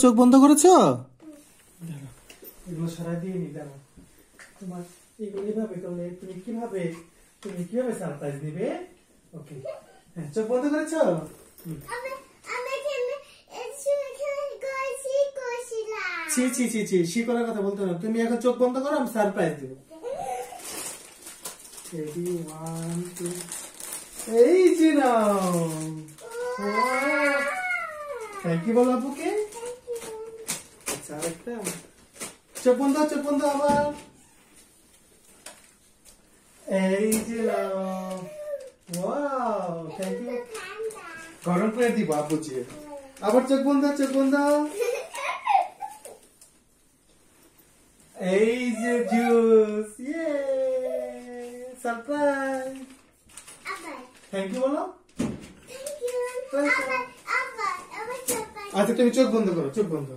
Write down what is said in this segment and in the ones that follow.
চোখ বন্ধ করেছো? এগুলো সরাই দিয়ে নি। দাঁড়া, তোমার এইভাবে করলে তুমি কিভাবে সারপ্রাইজ দিবে? ওকে, হ্যাঁ, চোখ বন্ধ করেছো? ছি ছি ছি ছি, শি করার কথা বলতে না। তুমি এখন চোখ বন্ধ করো, আমি সারপ্রাইজ দিব। রেডি, 1 2, এই যে নাও। থ্যাংক ইউ বলো আপুকে। আচ্ছা, আরেকটা। চোখ বন্ধ, চোখ বন্ধ আবার। এই যে নাও। Wow, thank you. গরম করে দিব আপুজি। আবার চোখ বন্ধ, চোখ বন্ধ। এই যে জুস, ইয়ে, সারপ্রাইজ। থ্যাংক ইউ বলো। আচ্ছা, তুমি চোখ বন্ধ করো, চোখ বন্ধ।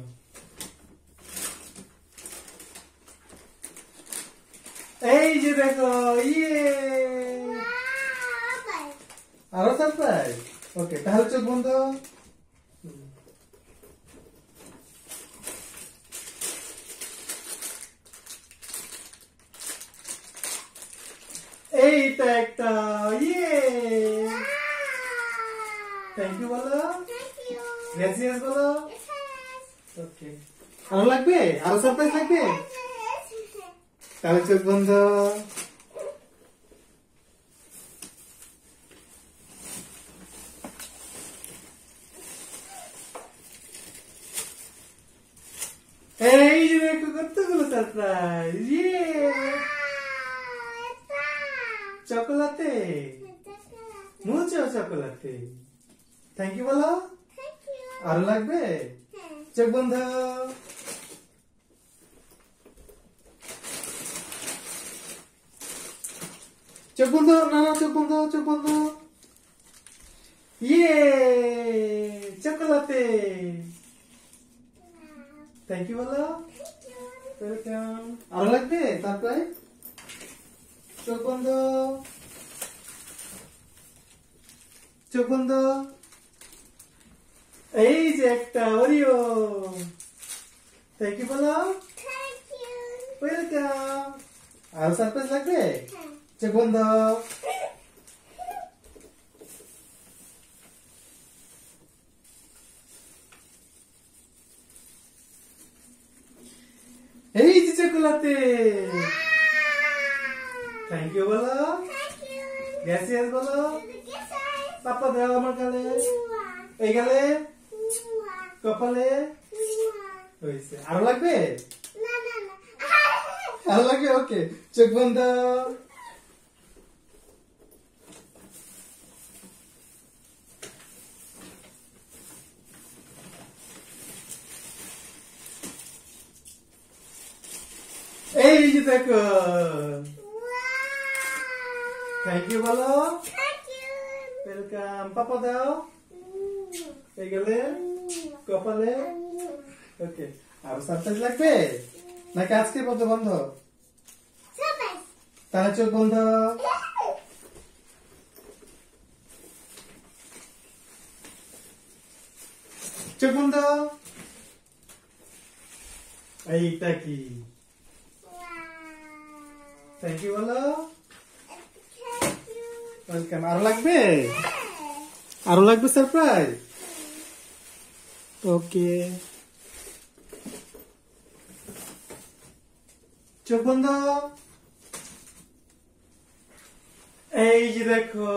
এই যে দেখো, ইয়ে, আরো সারপ্রাইজ। ওকে, তাহলে চোখ বন্ধ। এইটা একটা, ইয়ে, থ্যাংক ইউ বলো। গ্রাসিয়াস বলো। ওকে, আরো লাগবে? আরো সারপ্রাইজ লাগবে? তাহলে চোখ বন্ধ। এই যে দেখো কতগুলো সারপ্রাইজ। ইয়ে, চকোলাতে, মুচো চকোলাতে। থ্যাংক ইউ বলো। আরো লাগবে? চোখ বন্ধ। চোখ বন্ধ, না না, চোখ বন্ধ, চোখ বন্ধ। ইয়ে, চকোলাতে। থ্যাংক ইউ বলো। ওয়েলকাম। আরো লাগবে? তারপরে চোখ বন্ধ, চোখ বন্ধ। এই যে একটা ওরিও। থ্যাংক ইউ বলো। ওয়েলকাম। আরো সারপ্রাইজ লাগবে? চোখ বন্ধ। এই যে চকোলাতে। থ্যাংক ইউ বলো। গ্রাসিয়াস বলো। পাপা দাও আমার গালে। এই গালে, কপালে। হয়েছে। আরো লাগবে? আরো লাগবে? ওকে, চোখ বন্ধ। এই যে দেখো। থ্যাংক ইউ বলো। ওয়েলকাম। পাপা দাও। এই গেলে, কপালে। ওকে, আরো সারপ্রাইজ লাগবে নাকি আজকে মতো বন্ধ? তাহলে চোখ বন্ধ। চোখ বন্ধ। এইটা কি? থ্যাংক ইউ বলো। ওয়েলকাম। আরো লাগবে? আরো লাগবে সারপ্রাইজ? ওকে, চোখ বন্ধ। এই যে দেখো,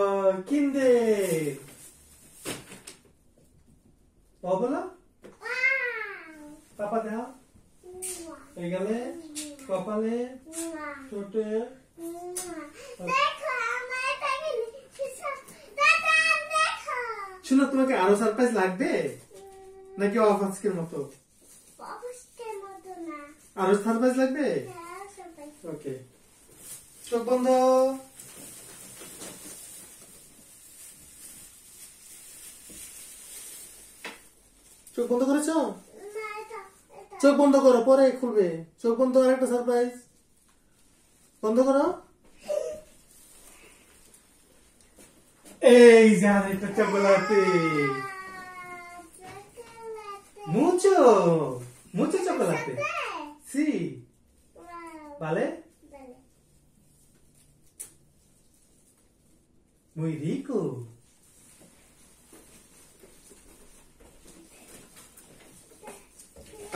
কিন্ডার। ও বলো। পাপা দাও। এই গেলে, কপালে, ঠোঁটে। শুনো, তোমাকে আরো সারপ্রাইজ লাগবে নাকি অফ আজকের মতো? আরো সারপ্রাইজ লাগবে? ওকে, চোখ বন্ধ। চোখ বন্ধ করেছ? চোখ বন্ধ করো, পরে খুলবে। চোখ বন্ধ। আরেকটা সারপ্রাইজ। বন্ধ করো। এই যে আরেকটা চকোলাতে। Mucho. Mucho chocolate. Sí. ¿Vale? Muy rico.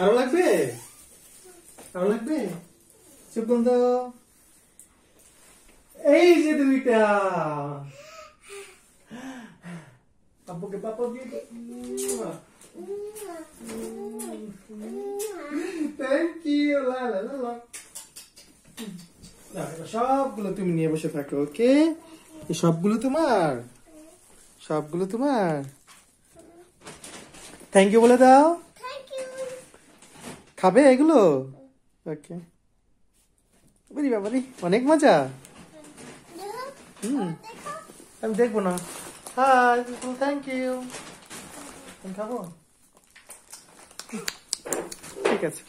আরো লাগবে? আরো লাগবে? চুপ বন্ধ। এই যে দুইটা। আব্বুকে পাপা দিয়ে থ্যাংক ইউ। লা লা লা লা। সবগুলো তুমি নিয়ে বসে থাকো, ওকে? এই সবগুলো তোমার, সবগুলো তোমার। থ্যাংক ইউ বলে দাও। খাবে এগুলো? ওকে। বলি বাবারি, অনেক মজা। আমি দেখবো না। Hi, thank you. আমি খাবো? ঠিক আছে।